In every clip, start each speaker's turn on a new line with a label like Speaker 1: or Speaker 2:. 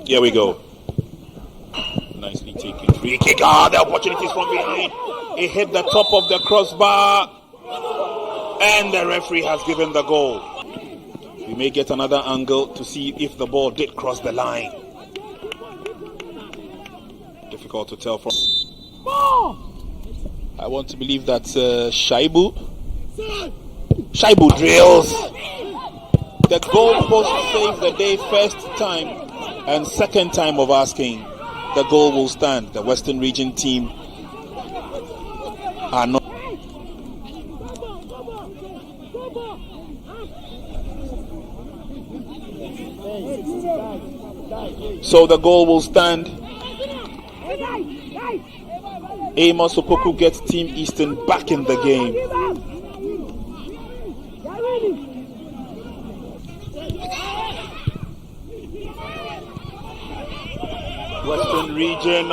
Speaker 1: Here we go. Nicely taken free kick. The opportunities from behind. It hit the top of the crossbar. And the referee has given the goal. We may get another angle to see if the ball did cross the line. Difficult to tell from. I want to believe that Shaibu drills. The goalpost saved the day first time and second time of asking. The goal will stand. The Western Region team are not. So the goal will stand. Amos Opoku gets Team Eastern back in the game. Western Region,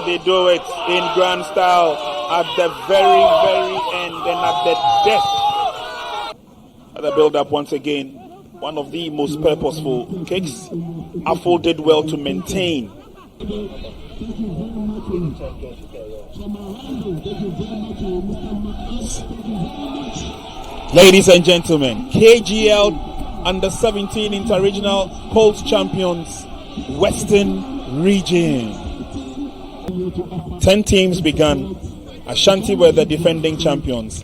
Speaker 1: they do it in grand style at the very, very end and at the death. At the build-up once again, one of the most purposeful kicks. Afo did well to maintain. Ladies and gentlemen, KGL Under-17 Interregional COLTS Champions, Western Region. 10 teams began. Ashanti were the defending champions.